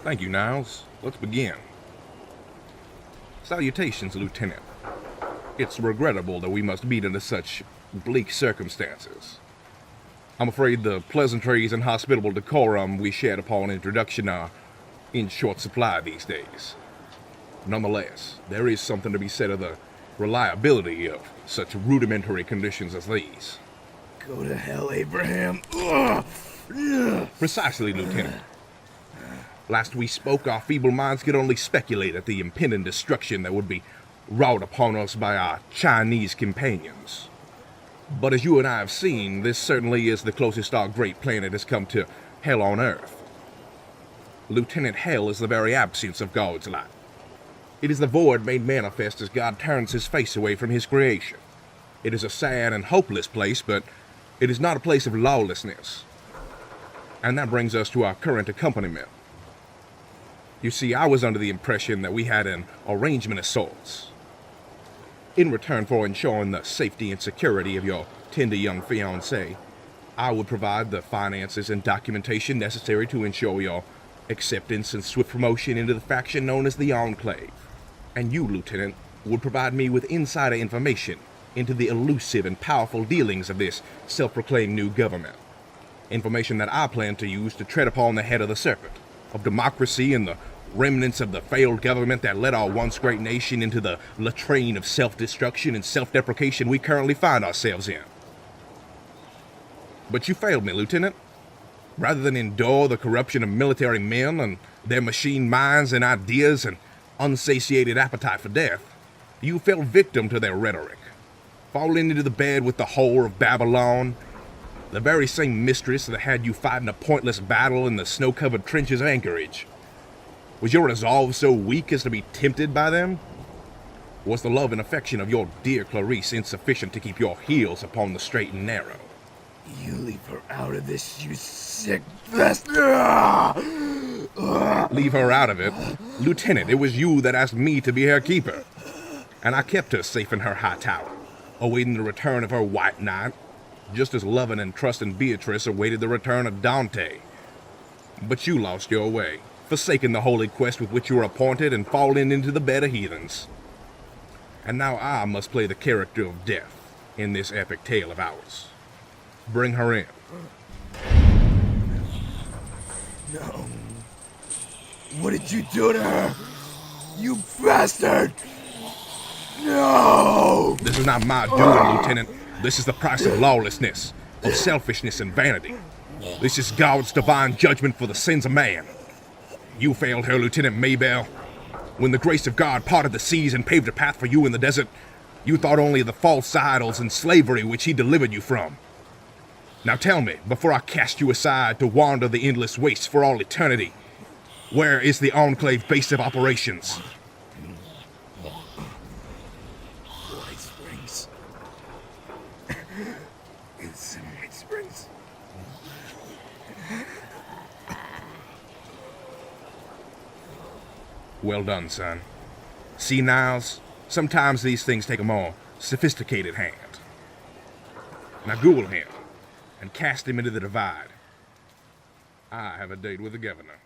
Thank you, Niles. Let's begin. Salutations, Lieutenant. It's regrettable that we must meet under such bleak circumstances. I'm afraid the pleasantries and hospitable decorum we shared upon introduction are in short supply these days. Nonetheless, there is something to be said of the reliability of such rudimentary conditions as these. Go to hell, Abraham. Precisely, Lieutenant. Last we spoke, our feeble minds could only speculate at the impending destruction that would be wrought upon us by our Chinese companions. But as you and I have seen, this certainly is the closest our great planet has come to hell on Earth. Lieutenant, hell is the very absence of God's light. It is the void made manifest as God turns his face away from his creation. It is a sad and hopeless place, but it is not a place of lawlessness. And that brings us to our current accompaniment. You see, I was under the impression that we had an arrangement of sorts. In return for ensuring the safety and security of your tender young fiancée, I would provide the finances and documentation necessary to ensure your acceptance and swift promotion into the faction known as the Enclave. And you, Lieutenant, would provide me with insider information into the elusive and powerful dealings of this self-proclaimed new government. Information that I plan to use to tread upon the head of the serpent, of democracy and the remnants of the failed government that led our once great nation into the latrine of self-destruction and self-deprecation we currently find ourselves in. But you failed me, Lieutenant. Rather than endure the corruption of military men and their machine minds and ideas and unsatiated appetite for death, you fell victim to their rhetoric, falling into the bed with the whore of Babylon, the very same mistress that had you fighting a pointless battle in the snow-covered trenches of Anchorage. Was your resolve so weak as to be tempted by them? Was the love and affection of your dear Clarice insufficient to keep your heels upon the straight and narrow? You leave her out of this, you sick bastard! Leave her out of it? Lieutenant, it was you that asked me to be her keeper. And I kept her safe in her high tower, awaiting the return of her white knight, just as loving and trusting Beatrice awaited the return of Dante. But you lost your way, forsaking the holy quest with which you were appointed and falling into the bed of heathens. And now I must play the character of death in this epic tale of ours. Bring her in. No. What did you do to her? You bastard! No! This is not my doing, Lieutenant. This is the price of lawlessness, of selfishness and vanity. This is God's divine judgment for the sins of man. You failed her, Lieutenant Maybell. When the grace of God parted the seas and paved a path for you in the desert, you thought only of the false idols and slavery which he delivered you from. Now tell me, before I cast you aside to wander the endless wastes for all eternity, where is the Enclave base of operations? White Springs. It's in White Springs. Well done, son. See, Niles, sometimes these things take a more sophisticated hand. Now Google him and cast him into the divide. I have a date with the governor.